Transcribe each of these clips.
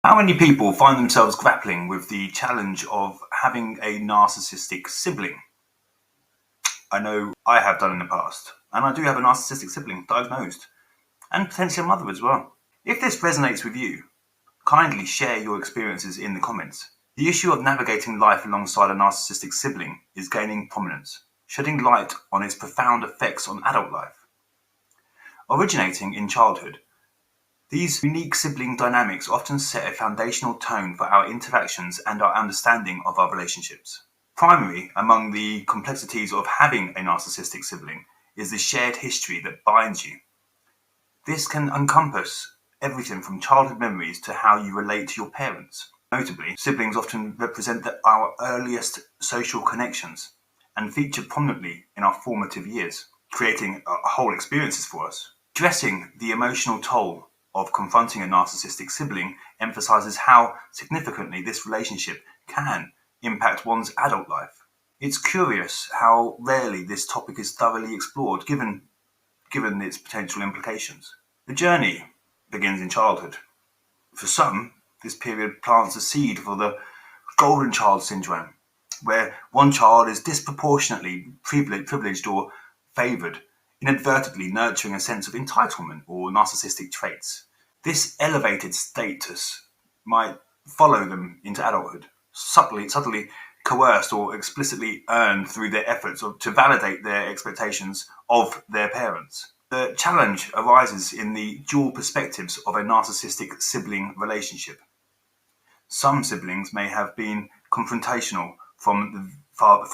How many people find themselves grappling with the challenge of having a narcissistic sibling? I know I have done in the past, and I do have a narcissistic sibling diagnosed, and potentially a mother as well. If this resonates with you, kindly share your experiences in the comments. The issue of navigating life alongside a narcissistic sibling is gaining prominence, shedding light on its profound effects on adult life. Originating in childhood, these unique sibling dynamics often set a foundational tone for our interactions and our understanding of our relationships. Primary among the complexities of having a narcissistic sibling is the shared history that binds you. This can encompass everything from childhood memories to how you relate to your parents. Notably, siblings often represent our earliest social connections and feature prominently in our formative years, creating whole experiences for us. Addressing the emotional toll of confronting a narcissistic sibling emphasizes how significantly this relationship can impact one's adult life. It's curious how rarely this topic is thoroughly explored given its potential implications. The journey begins in childhood. For some, this period plants a seed for the golden child syndrome, where one child is disproportionately privileged or favoured, inadvertently nurturing a sense of entitlement or narcissistic traits. This elevated status might follow them into adulthood, subtly coerced or explicitly earned through their efforts to validate their expectations of their parents. The challenge arises in the dual perspectives of a narcissistic sibling relationship. Some siblings may have been confrontational from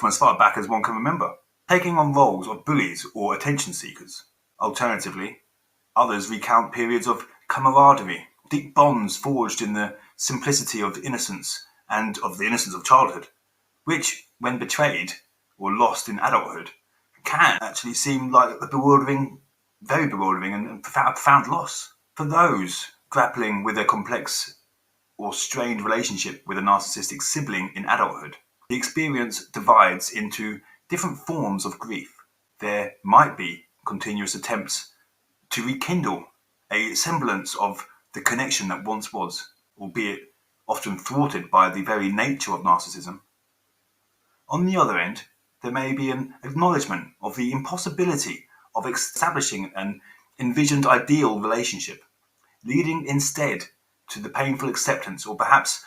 as far back as one can remember, taking on roles of bullies or attention seekers. Alternatively, others recount periods of camaraderie, deep bonds forged in the simplicity of innocence and of the innocence of childhood, which, when betrayed or lost in adulthood, can actually seem like a very bewildering and profound loss. For those grappling with a complex or strained relationship with a narcissistic sibling in adulthood, the experience divides into different forms of grief. There might be continuous attempts to rekindle a semblance of the connection that once was, albeit often thwarted by the very nature of narcissism. On the other end, there may be an acknowledgement of the impossibility of establishing an envisioned ideal relationship, leading instead to the painful acceptance or perhaps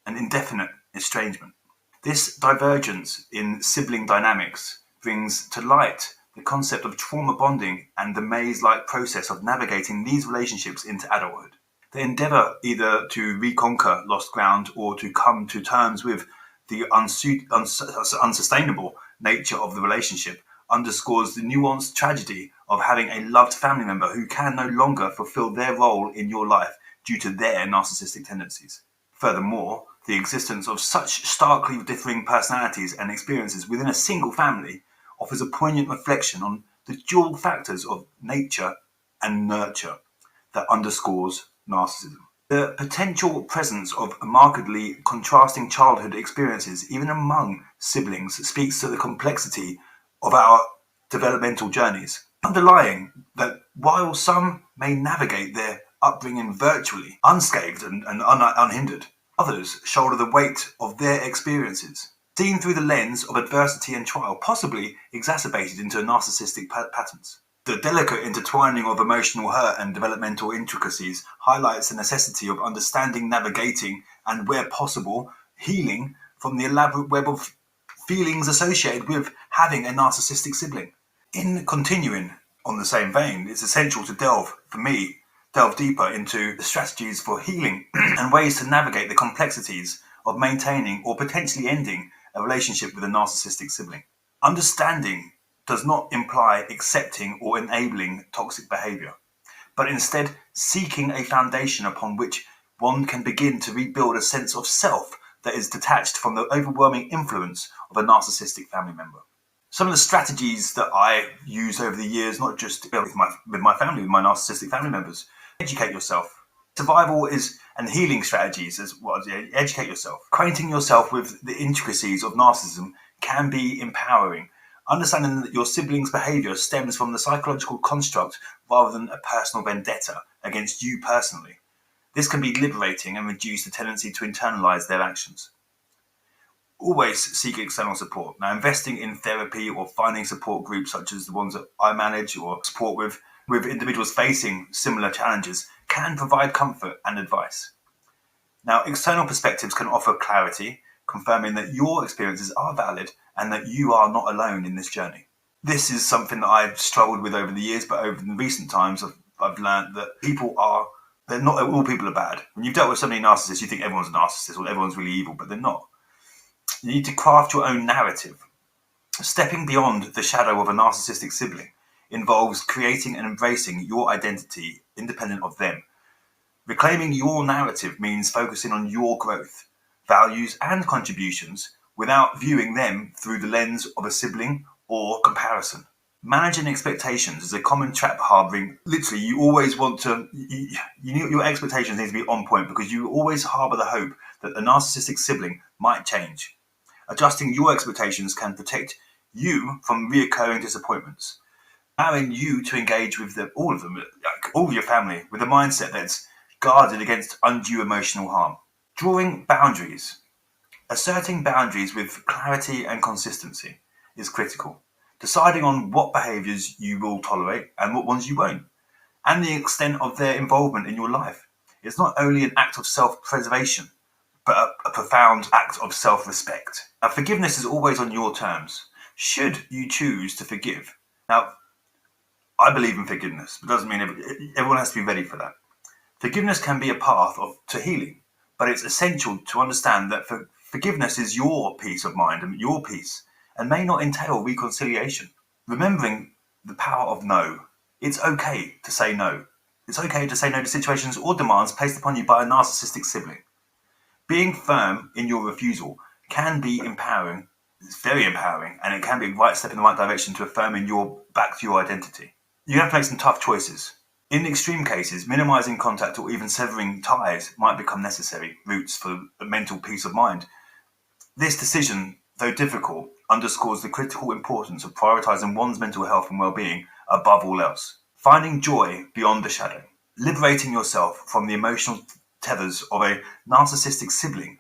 an indefinite estrangement. This divergence in sibling dynamics brings to light the concept of trauma bonding and the maze-like process of navigating these relationships into adulthood. The endeavour either to reconquer lost ground or to come to terms with the unsustainable nature of the relationship underscores the nuanced tragedy of having a loved family member who can no longer fulfill their role in your life due to their narcissistic tendencies. Furthermore, the existence of such starkly differing personalities and experiences within a single family offers a poignant reflection on the dual factors of nature and nurture that underscores narcissism. The potential presence of markedly contrasting childhood experiences, even among siblings, speaks to the complexity of our developmental journeys, underlying that while some may navigate their upbringing virtually unscathed and unhindered, others shoulder the weight of their experiences, seen through the lens of adversity and trial, possibly exacerbated into narcissistic patterns. The delicate intertwining of emotional hurt and developmental intricacies highlights the necessity of understanding, navigating, and where possible, healing from the elaborate web of feelings associated with having a narcissistic sibling. In continuing on the same vein, it's essential to delve deeper into the strategies for healing and ways to navigate the complexities of maintaining or potentially ending a relationship with a narcissistic sibling. Understanding does not imply accepting or enabling toxic behaviour, but instead seeking a foundation upon which one can begin to rebuild a sense of self that is detached from the overwhelming influence of a narcissistic family member. Some of the strategies that I used over the years, not just with my family, with my narcissistic family members, educate yourself. Survival and healing strategies as well. Educate yourself. Acquainting yourself with the intricacies of narcissism can be empowering. Understanding that your sibling's behaviour stems from the psychological construct rather than a personal vendetta against you personally. This can be liberating and reduce the tendency to internalize their actions. Always seek external support. Now, investing in therapy or finding support groups such as the ones that I manage or support with individuals facing similar challenges can provide comfort and advice. Now, external perspectives can offer clarity, confirming that your experiences are valid and that you are not alone in this journey. This is something that I've struggled with over the years, but over the recent times, I've learned that they're not all people are bad. When you've dealt with so many narcissists, you think everyone's a narcissist or everyone's really evil, but they're not. You need to craft your own narrative. Stepping beyond the shadow of a narcissistic sibling involves creating and embracing your identity independent of them. Reclaiming your narrative means focusing on your growth, values, and contributions without viewing them through the lens of a sibling or comparison. Managing expectations is a common trap harboring. Literally, you always want to, your expectations need to be on point because you always harbor the hope that a narcissistic sibling might change. Adjusting your expectations can protect you from reoccurring disappointments, allowing you to engage with all of them, like all of your family, with a mindset that's guarded against undue emotional harm. Drawing boundaries. Asserting boundaries with clarity and consistency is critical. Deciding on what behaviours you will tolerate and what ones you won't, and the extent of their involvement in your life. It's not only an act of self-preservation, but a profound act of self-respect. Now, forgiveness is always on your terms. Should you choose to forgive. Now, I believe in forgiveness, but it doesn't mean everyone has to be ready for that. Forgiveness can be a path to healing, but it's essential to understand that forgiveness is your peace of mind and your peace, and may not entail reconciliation. Remembering the power of no. It's okay to say no. It's okay to say no to situations or demands placed upon you by a narcissistic sibling. Being firm in your refusal can be empowering. It's very empowering, and it can be a right step in the right direction to affirming back to your identity. You have to make some tough choices. In extreme cases, minimizing contact or even severing ties might become necessary routes for a mental peace of mind. This decision, though difficult, underscores the critical importance of prioritizing one's mental health and well-being above all else. Finding joy beyond the shadow. Liberating yourself from the emotional tethers of a narcissistic sibling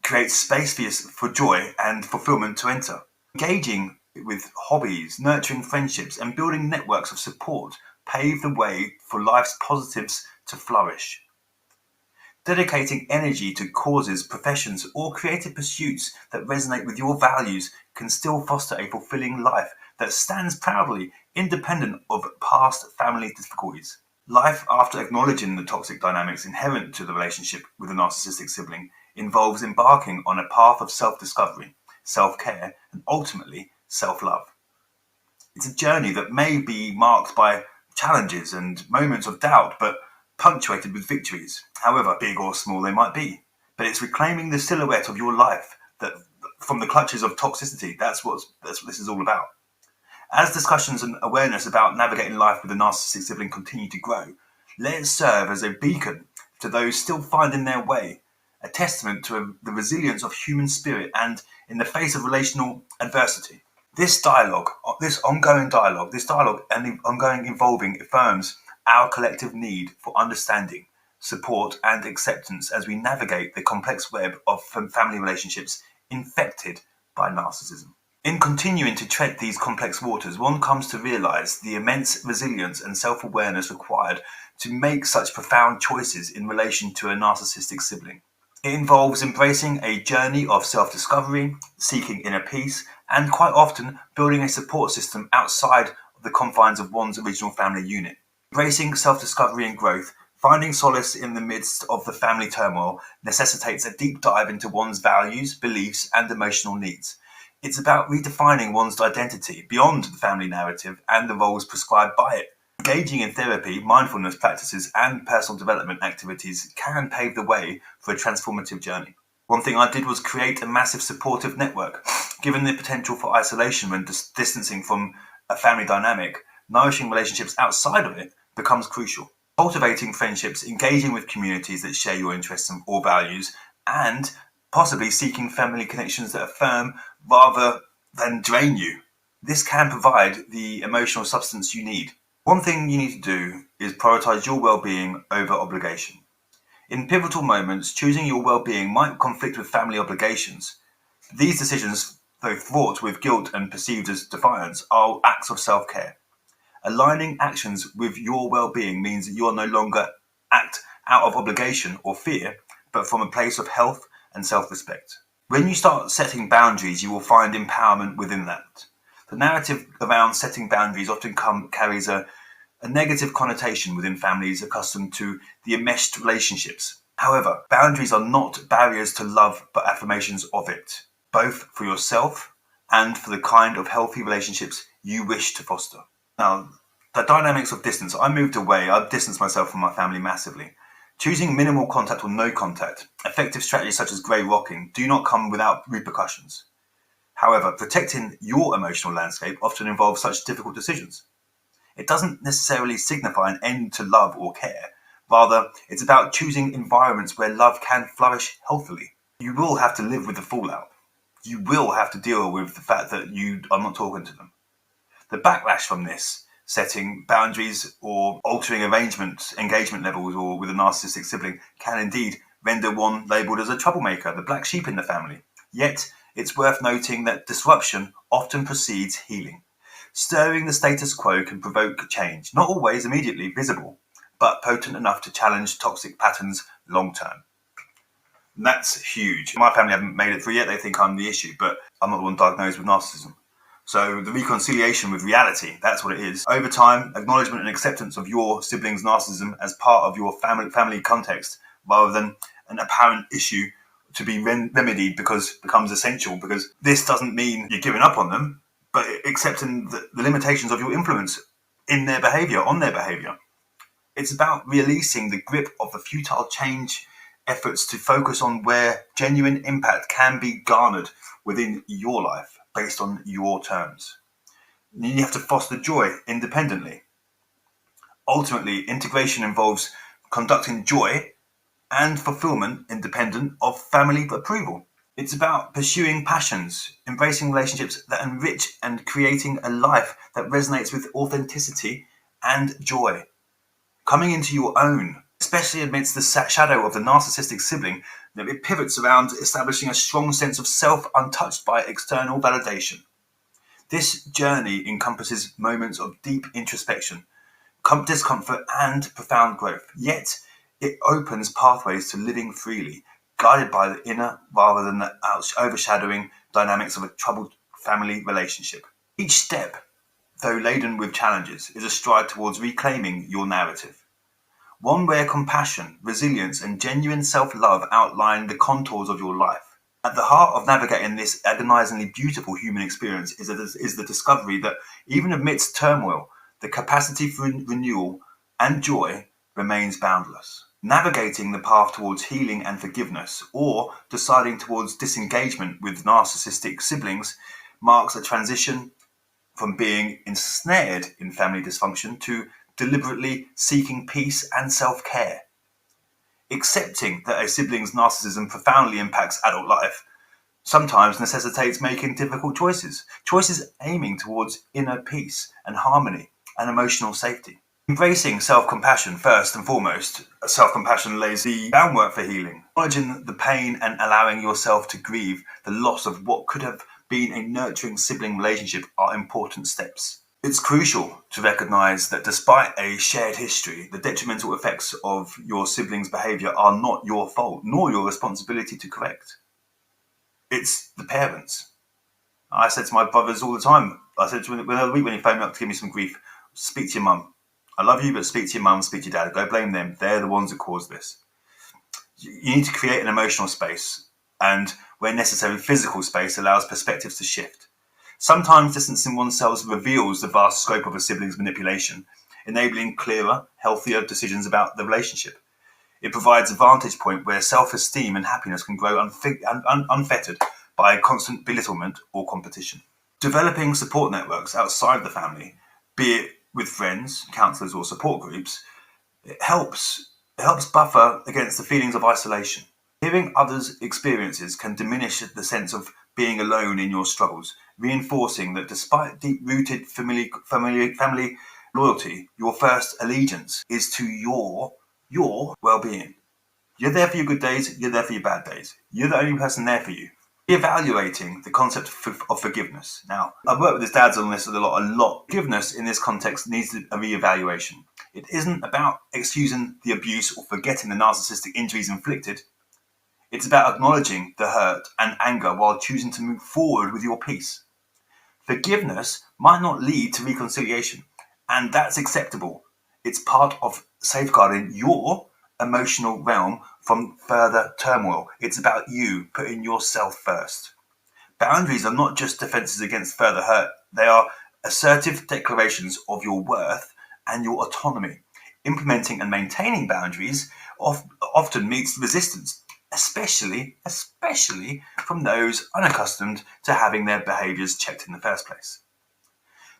creates space for joy and fulfillment to enter. Engaging with hobbies, nurturing friendships, and building networks of support pave the way for life's positives to flourish. Dedicating energy to causes, professions, or creative pursuits that resonate with your values can still foster a fulfilling life that stands proudly independent of past family difficulties. Life, after acknowledging the toxic dynamics inherent to the relationship with a narcissistic sibling, involves embarking on a path of self-discovery, self-care, and ultimately self-love. It's a journey that may be marked by challenges and moments of doubt, but punctuated with victories, however big or small they might be. But it's reclaiming the silhouette of your life that, from the clutches of toxicity. That's what this is all about. As discussions and awareness about navigating life with a narcissistic sibling continue to grow, let it serve as a beacon to those still finding their way, a testament to the resilience of human spirit and in the face of relational adversity. This ongoing dialogue and the ongoing evolving affirms our collective need for understanding, support, and acceptance as we navigate the complex web of family relationships infected by narcissism. In continuing to tread these complex waters, one comes to realize the immense resilience and self-awareness required to make such profound choices in relation to a narcissistic sibling. It involves embracing a journey of self-discovery, seeking inner peace, and quite often building a support system outside of the confines of one's original family unit. Embracing self-discovery and growth, finding solace in the midst of the family turmoil necessitates a deep dive into one's values, beliefs, and emotional needs. It's about redefining one's identity beyond the family narrative and the roles prescribed by it. Engaging in therapy, mindfulness practices, and personal development activities can pave the way for a transformative journey. One thing I did was create a massive supportive network. Given the potential for isolation when distancing from a family dynamic, nourishing relationships outside of it becomes crucial. Cultivating friendships, engaging with communities that share your interests or values, and possibly seeking family connections that affirm rather than drain you. This can provide the emotional substance you need. One thing you need to do is prioritize your well-being over obligation. In pivotal moments, choosing your well-being might conflict with family obligations. These decisions, though fraught with guilt and perceived as defiance, are acts of self-care. Aligning actions with your well-being means that you are no longer act out of obligation or fear, but from a place of health and self-respect. When you start setting boundaries, you will find empowerment within that. The narrative around setting boundaries often carries a negative connotation within families accustomed to the enmeshed relationships. However, boundaries are not barriers to love, but affirmations of it, both for yourself and for the kind of healthy relationships you wish to foster. Now, the dynamics of distance. I moved away. I've distanced myself from my family massively. Choosing minimal contact or no contact, effective strategies such as grey rocking, do not come without repercussions. However, protecting your emotional landscape often involves such difficult decisions. It doesn't necessarily signify an end to love or care. Rather, it's about choosing environments where love can flourish healthily. You will have to live with the fallout. You will have to deal with the fact that you are not talking to them. The backlash from this, setting boundaries or altering engagement levels or with a narcissistic sibling, can indeed render one labelled as a troublemaker, the black sheep in the family. Yet, it's worth noting that disruption often precedes healing. Stirring the status quo can provoke change, not always immediately visible, but potent enough to challenge toxic patterns long term. And that's huge. My family haven't made it through yet. They think I'm the issue, but I'm not the one diagnosed with narcissism. So the reconciliation with reality, that's what it is. Over time, acknowledgement and acceptance of your sibling's narcissism as part of your family context, rather than an apparent issue to be remedied becomes essential, because this doesn't mean you're giving up on them, but accepting the limitations of your influence in their behaviour, on their behaviour. It's about releasing the grip of the futile change efforts to focus on where genuine impact can be garnered within your life based on your terms. You have to foster joy independently. Ultimately, integration involves conducting joy and fulfillment independent of family approval. It's about pursuing passions, embracing relationships that enrich, and creating a life that resonates with authenticity and joy. Coming into your own, especially amidst the shadow of the narcissistic sibling, it pivots around establishing a strong sense of self untouched by external validation. This journey encompasses moments of deep introspection, discomfort, and profound growth. Yet, it opens pathways to living freely, guided by the inner rather than the overshadowing dynamics of a troubled family relationship. Each step, though laden with challenges, is a stride towards reclaiming your narrative. One where compassion, resilience, and genuine self-love outline the contours of your life. At the heart of navigating this agonizingly beautiful human experience is the discovery that even amidst turmoil, the capacity for renewal and joy remains boundless. Navigating the path towards healing and forgiveness, or deciding towards disengagement with narcissistic siblings, marks a transition from being ensnared in family dysfunction to deliberately seeking peace and self-care. Accepting that a sibling's narcissism profoundly impacts adult life sometimes necessitates making difficult choices aiming towards inner peace and harmony and emotional safety. Embracing self-compassion first and foremost. Self-compassion lays the groundwork for healing. Acknowledging the pain and allowing yourself to grieve the loss of what could have been a nurturing sibling relationship are important steps. It's crucial to recognise that despite a shared history, the detrimental effects of your sibling's behaviour are not your fault, nor your responsibility to correct. It's the parents. I said to my brothers all the time, I said to him the other week when he phoned me up to give me some grief, speak to your mum. I love you, but speak to your mum, speak to your dad. Go blame them. They're the ones that caused this. You need to create an emotional space, and where necessary, physical space allows perspectives to shift. Sometimes distancing oneself reveals the vast scope of a sibling's manipulation, enabling clearer, healthier decisions about the relationship. It provides a vantage point where self-esteem and happiness can grow unfettered by constant belittlement or competition. Developing support networks outside the family, be it with friends, counsellors, or support groups, it helps buffer against the feelings of isolation. Hearing others' experiences can diminish the sense of being alone in your struggles, reinforcing that despite deep-rooted family loyalty, your first allegiance is to your well-being. You're there for your good days, you're there for your bad days. You're the only person there for you. Evaluating the concept of forgiveness. Now, I've worked with his dads on this a lot. Forgiveness in this context needs a re-evaluation. It isn't about excusing the abuse or forgetting the narcissistic injuries inflicted. It's about acknowledging the hurt and anger while choosing to move forward with your peace. Forgiveness might not lead to reconciliation, and that's acceptable. It's part of safeguarding your emotional realm from further turmoil. It's about you putting yourself first. Boundaries are not just defenses against further hurt, they are assertive declarations of your worth and your autonomy. Implementing and maintaining boundaries often meets resistance, especially from those unaccustomed to having their behaviours checked in the first place.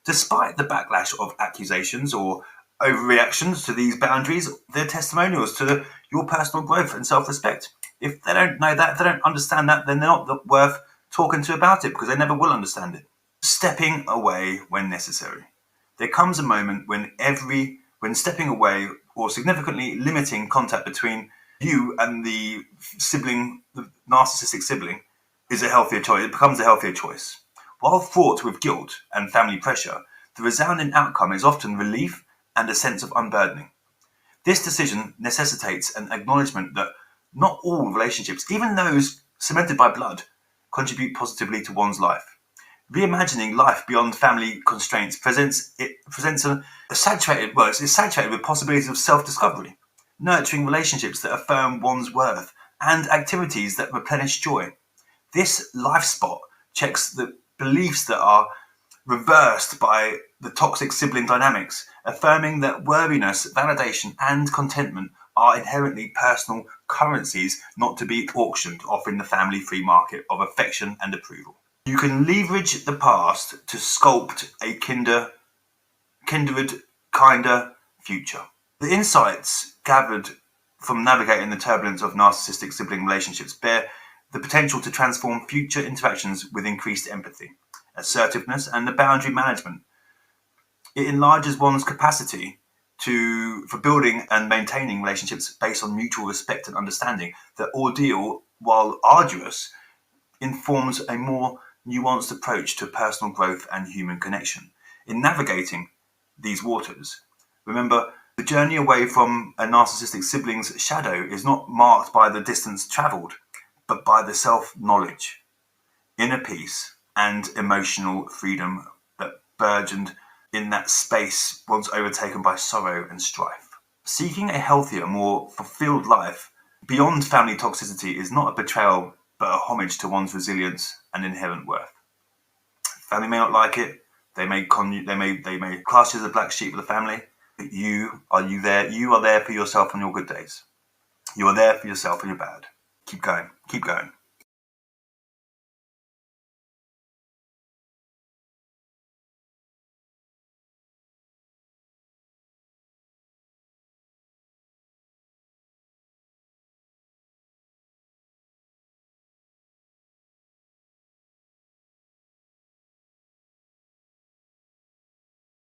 Despite the backlash of accusations or overreactions to these boundaries, they're testimonials to your personal growth and self-respect. If they don't know that, if they don't understand that, then they're not worth talking to about it, because they never will understand it. Stepping away when necessary. There comes a moment when stepping away or significantly limiting contact between you and the narcissistic sibling, is a healthier choice. It becomes a healthier choice. While fraught with guilt and family pressure, the resounding outcome is often relief and a sense of unburdening. This decision necessitates an acknowledgement that not all relationships, even those cemented by blood, contribute positively to one's life. Reimagining life beyond family constraints is saturated with possibilities of self-discovery, nurturing relationships that affirm one's worth, and activities that replenish joy. This life spot checks the beliefs that are reversed by the toxic sibling dynamics, affirming that worthiness, validation, and contentment are inherently personal currencies not to be auctioned off in the family free market of affection and approval. You can leverage the past to sculpt a kindred, kinder future. The insights gathered from navigating the turbulence of narcissistic sibling relationships bear the potential to transform future interactions with increased empathy, assertiveness, and the boundary management. It enlarges one's capacity for building and maintaining relationships based on mutual respect and understanding. The ordeal, while arduous, informs a more nuanced approach to personal growth and human connection. In navigating these waters, remember, the journey away from a narcissistic sibling's shadow is not marked by the distance travelled, but by the self-knowledge, inner peace, and emotional freedom that burgeoned in that space once overtaken by sorrow and strife. Seeking a healthier, more fulfilled life beyond family toxicity is not a betrayal, but a homage to one's resilience and inherent worth. Family may not like it. They may class you as a black sheep of the family. But you are there for yourself on your good days. You are there for yourself on your bad. Keep going. Keep going.